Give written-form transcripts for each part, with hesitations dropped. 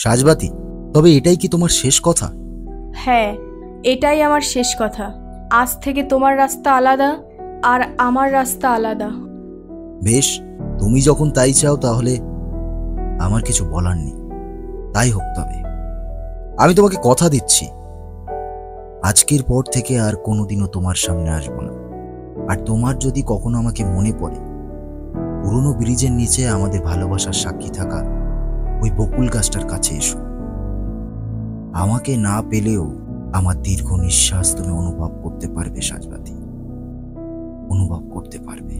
সাজবাতি, তবে এটাই কি তোমার শেষ কথা? হ্যাঁ, এটাই আমার শেষ কথা। আজ থেকে তোমার রাস্তা আলাদা আর আমার রাস্তা আলাদা। বেশ, তুমি যখন তাই চাও তাহলে আমার কিছু বলার নেই। তাই হোক। তবে আমি তোমাকে কথা দিচ্ছি, আজকের পর থেকে আর কোনোদিনও তোমার সামনে আসবো না। আর তোমার যদি কখনো আমাকে মনে পড়ে, পুরনো ব্রিজের নিচে আমাদের ভালোবাসার সাক্ষী থাকা ওই বকুল গাছটার কাছে এসো। আমাকে না পেলেও আমার দীর্ঘ নিঃশ্বাস তুমি অনুভব করতে পারবে সাজবাতি, অনুভব করতে পারবে।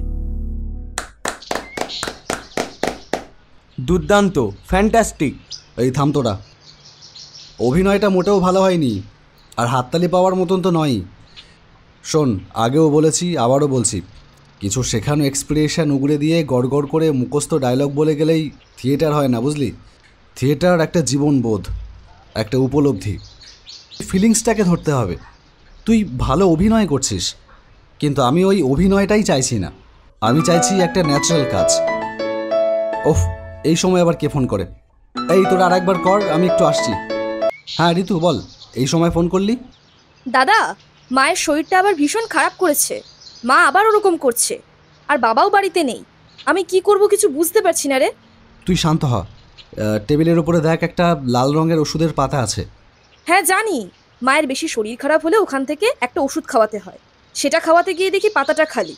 দুর্দান্ত, ফ্যান্টাস্টিক। এই থাম তোরা, অভিনয়টা মোটেও ভালো হয়নি, আর হাততালি পাওয়ার মতন তো নয়। শোন, আগেও বলেছি, আবারও বলছি, কিছু শেখানো এক্সপ্রেশন উগড়ে দিয়ে গড় গড় করে মুখস্থ ডায়লগ বলে গেলেই থিয়েটার হয় না, বুঝলি? থিয়েটার একটা জীবনবোধ, একটা উপলব্ধি, ফিলিংসটাকে ধরতে হবে। তুই ভালো অভিনয় করছিস, কিন্তু আমি ওই অভিনয়টাই চাইছি না। আমি চাইছি একটা ন্যাচারাল কাজ। ওফ, এই সময় আবার কে ফোন করে? এই তোরা আর একবার কর, আমি একটু আসছি। হ্যাঁ ঋতু, বল, এই সময় ফোন করলি? দাদা, মায়ের শরীরটা আবার ভীষণ খারাপ করেছে। মা আবার ওরকম করছে, আর বাবাও বাড়িতে নেই। আমি কি করব কিছু বুঝতে পারছি না রে। তুই শান্ত হ। টেবিলের উপরে দেখ, একটা লাল রঙের ওষুধের পাতা আছে। হ্যাঁ জানি, মায়ের বেশি শরীর খারাপ হলে ওখান থেকে একটা ওষুধ খাওয়াতে হয়। সেটা খাওয়াতে গিয়ে দেখি পাতাটা খালি,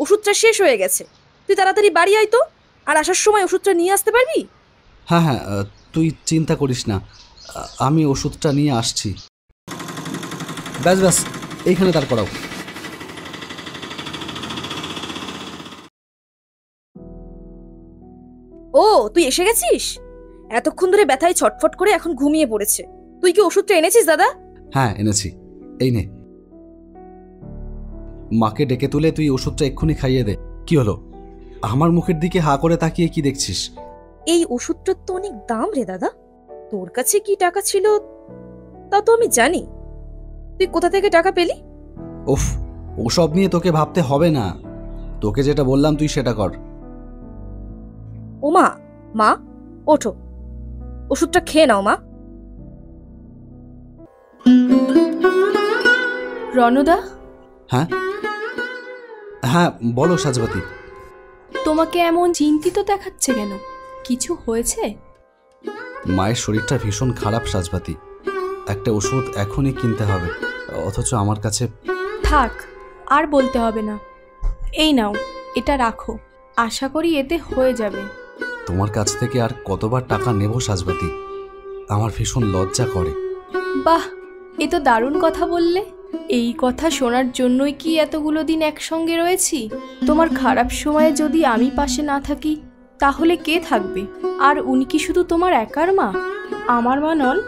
ওষুধটা শেষ হয়ে গেছে। তুই তাড়াতাড়ি বাড়ি আয় তো, আর আসার সময় ওষুধটা নিয়ে আসতে পারবি? হ্যাঁ হ্যাঁ, তুই চিন্তা করিস না, আমি ওষুধটা নিয়ে আসছি। ব্যাস ব্যাস, এইখানে দাঁড় করাও। ও, তুই এসে গেছিস? এতক্ষণ ধরে ব্যথায় ছটফট করে এখন ঘুমিয়ে পড়েছে। তুই কি ওষুধটা এনেছিস দাদা? হ্যাঁ এনেছি, এই নে। মাকে ডেকে তুলে তুই ওষুধটা এক্ষুনি খাইয়ে দে। কি হলো, আমার মুখের দিকে হা করে তাকিয়ে কি দেখছিস? এই ওষুধটার তো অনেক দাম রে দাদা। তোর কাছে কি টাকা ছিল তা তো আমি জানি। তুই কোথা থেকে টাকা পেলি? উফ, ওসব নিয়ে তোকে ভাবতে হবে না। তোকে যেটা বললাম তুই সেটা কর। ও মা, মা ওঠো, ওষুধটা খেয়ে নাও মা। রণদা? হ্যাঁ হ্যাঁ, বলো সাজবাতি। তোমাকে এমন চিন্তিত দেখাচ্ছে কেন? কিছু হয়েছে? মায়ের শরীরটা ভীষণ খারাপ সাজবাতি, একটা ওষুধ এখনই কিনতে হবে, অথচ আমার কাছে। থাক, আর বলতে হবে না। এই নাও, এটা রাখো, আশা করি এতে হয়ে যাবে। তোমার কাছ থেকে আর কতবার টাকা নেব সাজবাতি? আমার ভীষণ লজ্জা করে। বাহ, এ তো দারুণ কথা বললে। এই কথা শোনার জন্যই কি এতগুলো দিন একসঙ্গে রয়েছি। তোমার খারাপ সময়ে যদি আমি পাশে না থাকি তাহলে কে থাকবে? আর উনি কি শুধু তোমার একার মা? আমার মা নন?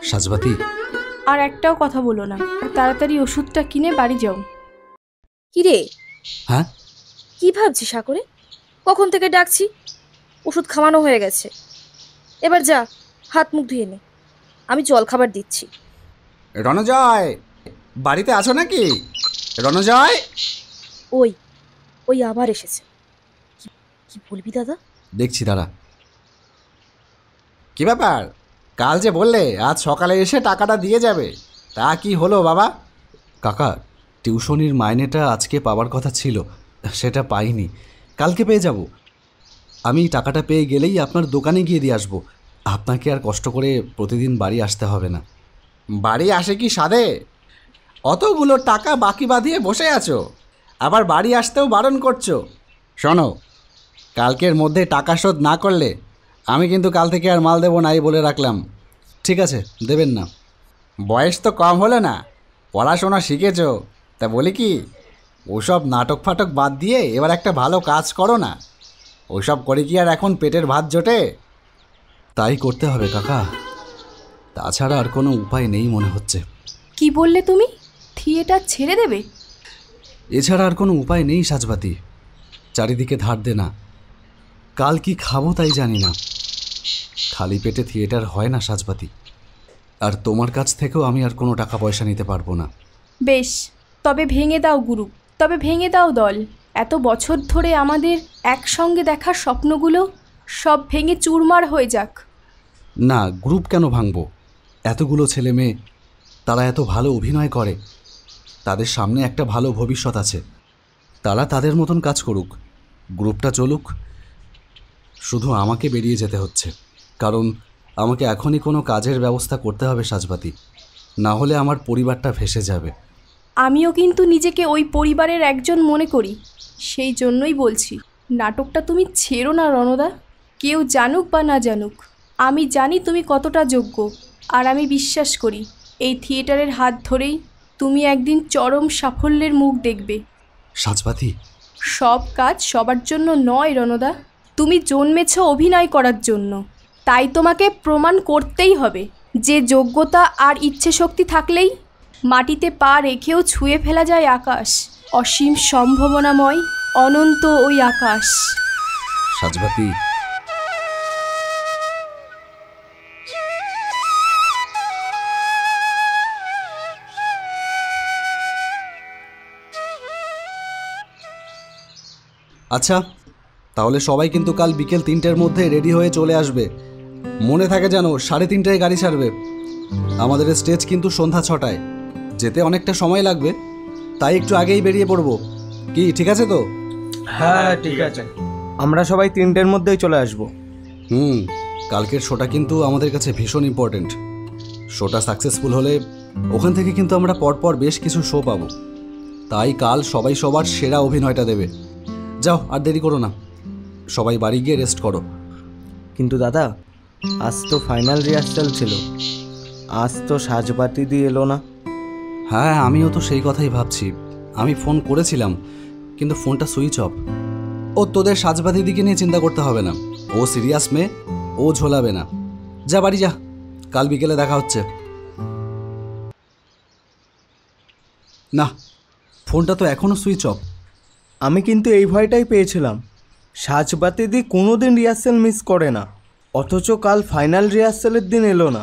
সাজবাতি, আর একটাও কথা বলো না, তাড়াতাড়ি ওষুধটা কিনে বাড়ি যাও। কি রে? হ্যাঁ, কি ভাবছিস সাকরে? কখন থেকে ডাকছি, ওষুধ খাওয়ানো হয়ে গেছে। এবার যা, হাত মুখ ধুয়ে নে, আমি জল খাবার দিচ্ছি। রণজয়, বাড়িতে আছো নাকি? রণজয়? ওই ওই আবার এসেছে। কি বলবি দাদা? দেখছি দাঁড়া। কি ব্যাপার? কাল যে বললে আজ সকালে এসে টাকাটা দিয়ে যাবে, তা কি হলো বাবা? কাকা, টিউশনির মাইনেটা আজকে পাওয়ার কথা ছিল, সেটা পাইনি। কালকে পেয়ে যাব। আমি টাকাটা পেয়ে গেলেই আপনার দোকানে গিয়ে দিয়ে আসবো। আপনাকে আর কষ্ট করে প্রতিদিন বাড়ি আসতে হবে না। বাড়ি আসে কি সাধে? অতগুলো টাকা বাকি বাঁধিয়ে বসে আছো, আবার বাড়ি আসতেও বারণ করছো। শোনো, কালকের মধ্যে টাকা শোধ না করলে আমি কিন্তু কাল থেকে আর মাল দেবো নাই বলে রাখলাম। ঠিক আছে, দেবেন না। বয়স তো কম হলো না, পড়াশোনা শিখেছো, তা বলি কি, ওসব নাটক ফাটক বাদ দিয়ে এবার একটা ভালো কাজ করো না। ওসব করে কি আর এখন পেটের ভাত জোটে? তাই করতে হবে কাকা, তাছাড়া আর কোনো উপায় নেই মনে হচ্ছে। কি বললে তুমি? থিয়েটার ছেড়ে দেবে? এছাড়া আর কোনো উপায় নেই সাজবাতি। চারিদিকে ধার দে না, কাল কি খাবো তাই জানি না। খালি পেটে থিয়েটার হয় না সাজবাতি। আর তোমার কাছ থেকেও আমি আর কোনো টাকা পয়সা নিতে পারবো না। বেশ, তবে ভেঙে দাও গ্রুপ, তবে ভেঙে দাও দল। এত বছর ধরে আমাদের একসঙ্গে দেখার স্বপ্নগুলো সব ভেঙে চুরমার হয়ে যাক। না, গ্রুপ কেন ভাঙবো? এতগুলো ছেলে মেয়ে, তারা এত ভালো অভিনয় করে, তাদের সামনে একটা ভালো ভবিষ্যৎ আছে, তারা তাদের মতন কাজ করুক, গ্রুপটা চলুক। শুধু আমাকে বেরিয়ে যেতে হচ্ছে, কারণ আমাকে এখনই কোনো কাজের ব্যবস্থা করতে হবে সাজবাতি, না হলে আমার পরিবারটা ভেসে যাবে। আমিও কিন্তু নিজেকে ওই পরিবারের একজন মনে করি, সেই জন্যই বলছি নাটকটা তুমি ছেড়ো না রণদা। কেউ জানুক বা না জানুক, আমি জানি তুমি কতটা যোগ্য, আর আমি বিশ্বাস করি এই থিয়েটারের হাত ধরেই তুমি একদিন চরম সাফল্যের মুখ দেখবে। সাজবাতি, সব কাজ সবার জন্য নয় রণদা, তুমি জন্মেছ অভিনয় করার জন্য, তাই তোমাকে প্রমাণ করতেই হবে যে যোগ্যতা আর ইচ্ছে শক্তি থাকলেই মাটিতে পা রেখেও ছুঁয়ে ফেলা যায় আকাশ, অসীম সম্ভাবনাময় অনন্ত ওই আকাশ। সাজবাতি, আচ্ছা তাহলে সবাই কিন্তু কাল বিকেল 3টের মধ্যে রেডি হয়ে চলে আসবে। মনে থাকে যেন 3:30টায় গাড়ি ছাড়বে। আমাদের স্টেজ কিন্তু সন্ধ্যা 6টায়, যেতে অনেকটা সময় লাগবে, তাই একটু আগেই বেরিয়ে পড়বো। কি ঠিক আছে তো? হ্যাঁ ঠিক আছে, আমরা সবাই 3টের মধ্যেই চলে আসব। কালকের শোটা কিন্তু আমাদের কাছে ভীষণ ইম্পর্টেন্ট। শোটা সাকসেসফুল হলে ওখান থেকে কিন্তু আমরা পরপর বেশ কিছু শো পাবো, তাই কাল সবাই সবার সেরা অভিনয়টা দেবে। যাও, আর দেরি করো না, সবাই বাড়ি গিয়ে রেস্ট করো। কিন্তু দাদা, আজ তো ফাইনাল রিহার্সাল ছিল, আজ তো সাজবাতি দিয়ে এলো না। হ্যাঁ, আমিও তো সেই কথাই ভাবছি। আমি ফোন করেছিলাম, কিন্তু ফোনটা সুইচ অফ। ও তোদের সাজবাতি দিকে নিয়ে চিন্তা করতে হবে না, ও সিরিয়াস মেয়ে, ও ঝোলাবে না। যা বাড়ি যা, কাল বিকেলে দেখা হচ্ছে। না, ফোনটা তো এখনও সুইচ অফ। আমি কিন্তু এই ভয়টাই পেয়েছিলাম, সাজবাতি দি কোনো দিন রিহার্সাল মিস করে না, অথচ কাল ফাইনাল রিহার্সালের দিন এলো না।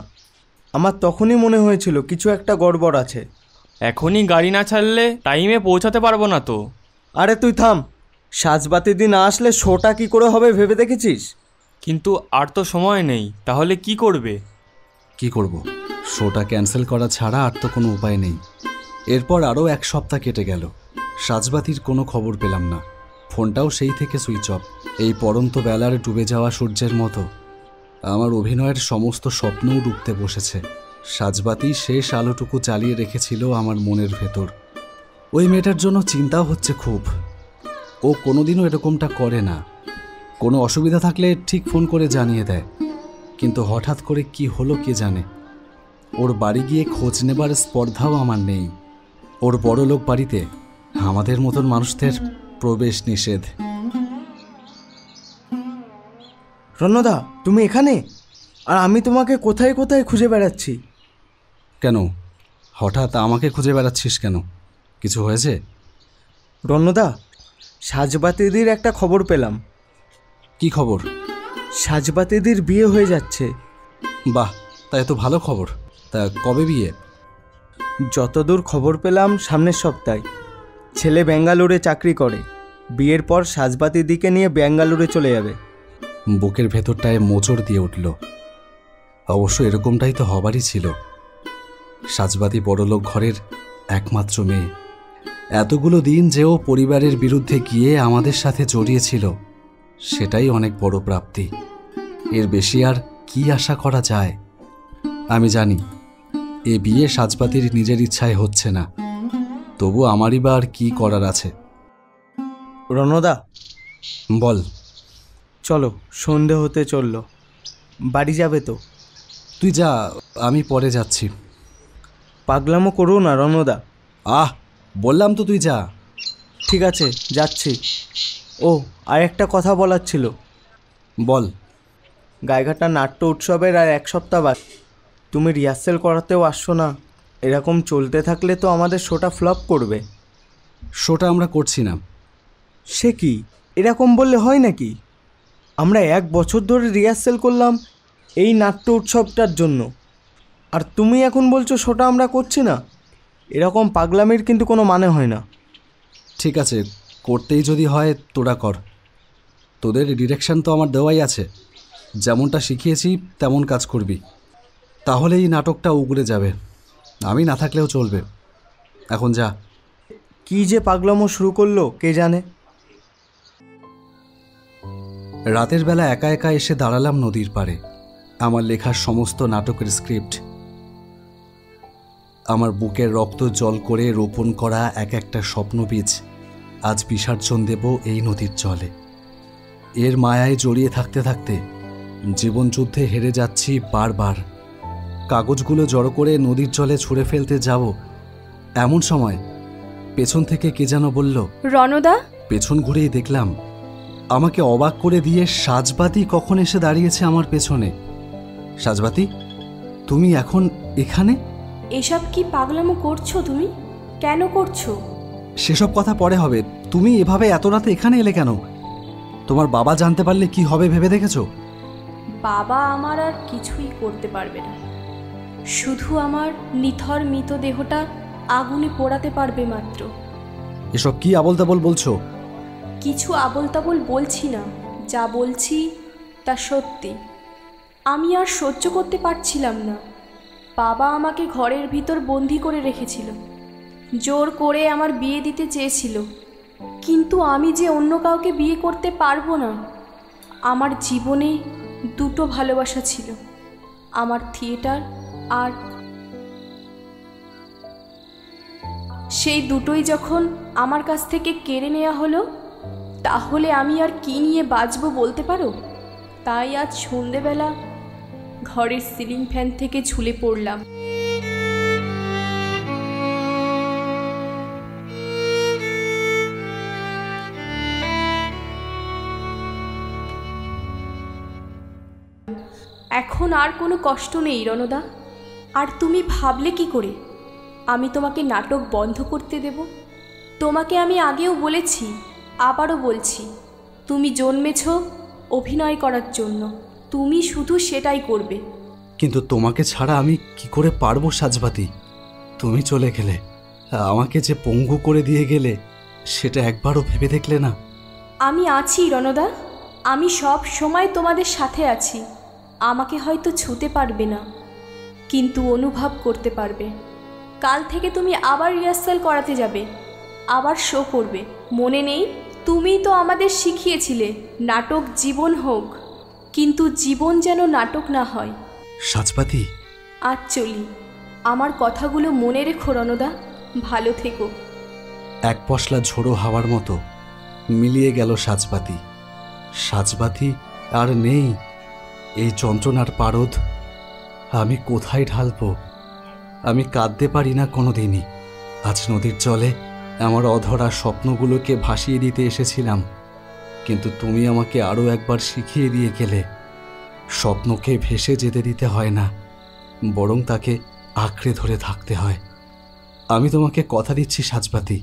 আমার তখনই মনে হয়েছিল কিছু একটা গড়বড় আছে। এখনই গাড়ি না ছাড়লে টাইমে পৌঁছাতে পারবো না তো। আরে তুই থাম, সাজবাতি দি না আসলে শোটা কি করে হবে ভেবে দেখেছিস? কিন্তু আর তো সময় নেই, তাহলে কি করবে? কি করব, শোটা ক্যান্সেল করা ছাড়া আর তো কোনো উপায় নেই। এরপর আরও 1 সপ্তাহ কেটে গেল, সাজবাতির কোনো খবর পেলাম না, ফোনটাও সেই থেকে সুইচ অফ। এই পড়ন্ত বেলার ডুবে যাওয়া সূর্যের মতো আমার অভিনয়ের সমস্ত স্বপ্নও ডুবতে বসেছে। সাজবাতি শেষ আলোটুকু চালিয়ে রেখেছিল আমার মনের ভেতর। ওই মেয়েটার জন্য চিন্তাও হচ্ছে খুব। ও কোনোদিনও এরকমটা করে না, কোনো অসুবিধা থাকলে ঠিক ফোন করে জানিয়ে দেয়, কিন্তু হঠাৎ করে কি হলো কে জানে। ওর বাড়ি গিয়ে খোঁজ নেবার স্পর্ধাও আমার নেই। ওর বড়লোক বাড়িতে আমাদের মতন মানুষদের প্রবেশ নিষেধ। রণদা, তুমি এখানে? আর আমি তোমাকে কোথায় কোথায় খুঁজে বেড়াচ্ছি। কেন হঠাৎ আমাকে খুঁজে বেড়াচ্ছিস কেন? কিছু হয়েছে? রণদা, সাজবাতিদির একটা খবর পেলাম। কি খবর? সাজবাতিদির বিয়ে হয়ে যাচ্ছে। বাহ, তাই তো ভালো খবর। তা কবে বিয়ে? যতদূর খবর পেলাম সামনের সপ্তাহে। ছেলে বেঙ্গালুরে চাকরি করে, বিয়ের পর সাজবাতিদিকে নিয়ে বেঙ্গালুরে চলে যাবে। বুকের ভেতরটায় মোচড় দিয়ে উঠল। অবশ্য এরকমটাই তো হবারই ছিল। সাজবাতি বড়লোক ঘরের একমাত্র মেয়ে, এতগুলো দিন যে ও পরিবারের বিরুদ্ধে গিয়ে আমাদের সাথে জড়িয়েছিল, সেটাই অনেক বড় প্রাপ্তি। এর বেশি আর কি আশা করা যায়? আমি জানি এ বিয়ে সাজবাতির নিজের ইচ্ছায় হচ্ছে না, তবু আমারই বা আর কি করার আছে। রণদা, বল। চলো, সন্ধে হতে চললো, বাড়ি যাবে তো? তুই যা, আমি পরে যাচ্ছি। পাগলামো করো না রণদা। বললাম তো তুই যা। ঠিক আছে, যাচ্ছি। ও, আর একটা কথা বলার ছিল। বল। গাইঘাটা নাট্য উৎসবের আর 1 সপ্তাহ বাকি। তুমি রিহার্সেল করাতেও আসছো না। এরকম চলতে থাকলে তো আমাদের শোটা ফ্লপ করবে। শোটা আমরা করছি না। সে কি, এরকম বললে হয় নাকি? আমরা 1 বছর ধরে রিহার্সেল করলাম এই নাট্য উৎসবটার জন্য, আর তুমি এখন বলছো শোটা আমরা করছি না? এরকম পাগলামির কিন্তু কোনো মানে হয় না। ঠিক আছে, করতেই যদি হয় তোরা কর, তোদের ডিরেকশন তো আমার দেওয়াই আছে। যেমনটা শিখিয়েছি তেমন কাজ করবি, তাহলে এই নাটকটা উগড়ে যাবে। আমি না থাকলেও চলবে। এখন যা। কি যে পাগলামো শুরু করলো কে জানে। রাতের বেলা একা একা এসে দাঁড়ালাম নদীর পাড়ে। আমার লেখার সমস্ত নাটকের স্ক্রিপ্ট, আমার বুকের রক্ত জল করে রোপণ করা এক একটা স্বপ্নবীজ আজ বিসর্জন দেব এই নদীর জলে। এর মায়ায় জড়িয়ে থাকতে থাকতে জীবনযুদ্ধে হেরে যাচ্ছি বারবার। কাগজগুলো জড়ো করে নদীর জলে ছুঁড়ে ফেলতে যাব, এমন সময় পেছন থেকে কে যেন বলল, রণদা। পেছন ঘুরেই দেখলাম আমাকে অবাক করে দিয়ে সাজবাতি কখন এসে দাঁড়িয়েছে আমার পেছনে। সাজবাতি, তুমি এখন এখানে? এসব কি পাগলামো করছো তুমি? কেন করছো? সেসব কথা পরে হবে। তুমি এভাবে এত রাতে এখানে এলে কেন? তোমার বাবা জানতে পারলে কি হবে ভেবে দেখেছো? বাবা আমার আর কিছুই করতে পারবে না, শুধু আমার নিথর মৃতদেহটা আগুনে পোড়াতে পারবে মাত্র। এসব কি আবোল তাবোল বলছো? কিছু আবোল তাবোল বলছি না, যা বলছি তা সত্যি। আমি আর সহ্য করতে পারছিলাম না। বাবা আমাকে ঘরের ভিতর বন্দি করে রেখেছিল, জোর করে আমার বিয়ে দিতে চেয়েছিল, কিন্তু আমি যে অন্য কাউকে বিয়ে করতে পারবো না। আমার জীবনে দুটো ভালোবাসা ছিল, আমার থিয়েটার আর সেই দুটোই যখন আমার কাছ থেকে কেড়ে নেওয়া হলো, তাহলে আমি আর কি নিয়ে বাঁচবো বলতে পারো? তাই আজ সন্ধেবেলা ঘরের সিলিং ফ্যান থেকে ঝুলে পড়লাম। এখন আর কোনো কষ্ট নেই রণদা। আর তুমি ভাবলে কি করে আমি তোমাকে নাটক বন্ধ করতে দেব? তোমাকে আমি আগেও বলেছি, আবারও বলছি, তুমি জন্মেছ অভিনয় করার জন্য, তুমি শুধু সেটাই করবে। কিন্তু তোমাকে ছাড়া আমি কি করে পারবো সাজবাতি? তুমি চলে গেলে, আমাকে যে পঙ্গু করে দিয়ে গেলে, সেটা একবারও ভেবে দেখলে না? আমি আছি রণদা, আমি সব সময় তোমাদের সাথে আছি। আমাকে হয়তো ছুঁতে পারবে না, কিন্তু অনুভব করতে পারবে। কাল থেকে তুমি আবার রিহার্সাল করাতে যাবে, আবার শো করবে। মনে নেই? তুমি তো আমাদের শিখিয়েছিলে নাটক জীবন হোক, কিন্তু জীবন যেন নাটক না হয়। সাজবাতি, আজ চলি। আমার কথাগুলো মনে রেখো রণদা, ভালো থেকো। এক পশলা ঝোড়ো হাওয়ার মতো মিলিয়ে গেল সাজবাতি। সাজবাতি আর নেই। এই যন্ত্রণার পারদ আমি কোথায় ঢালবো? আমি কাঁদতে পারি না কোনোদিনই। আজ নদীর জলে আমার অধরা স্বপ্নগুলোকে ভাসিয়ে দিতে এসেছিলাম, কিন্তু তুমি আমাকে আরও একবার শিখিয়ে দিয়ে গেলে স্বপ্নকে ভেসে যেতে দিতে হয় না, বরং তাকে আঁকড়ে ধরে থাকতে হয়। আমি তোমাকে কথা দিচ্ছি সাজবাতি,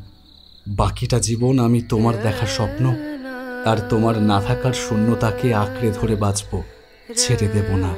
বাকিটা জীবন আমি তোমার দেখা স্বপ্ন আর তোমার না থাকার শূন্যতাকে আঁকড়ে ধরে বাঁচব, ছেড়ে দেব না।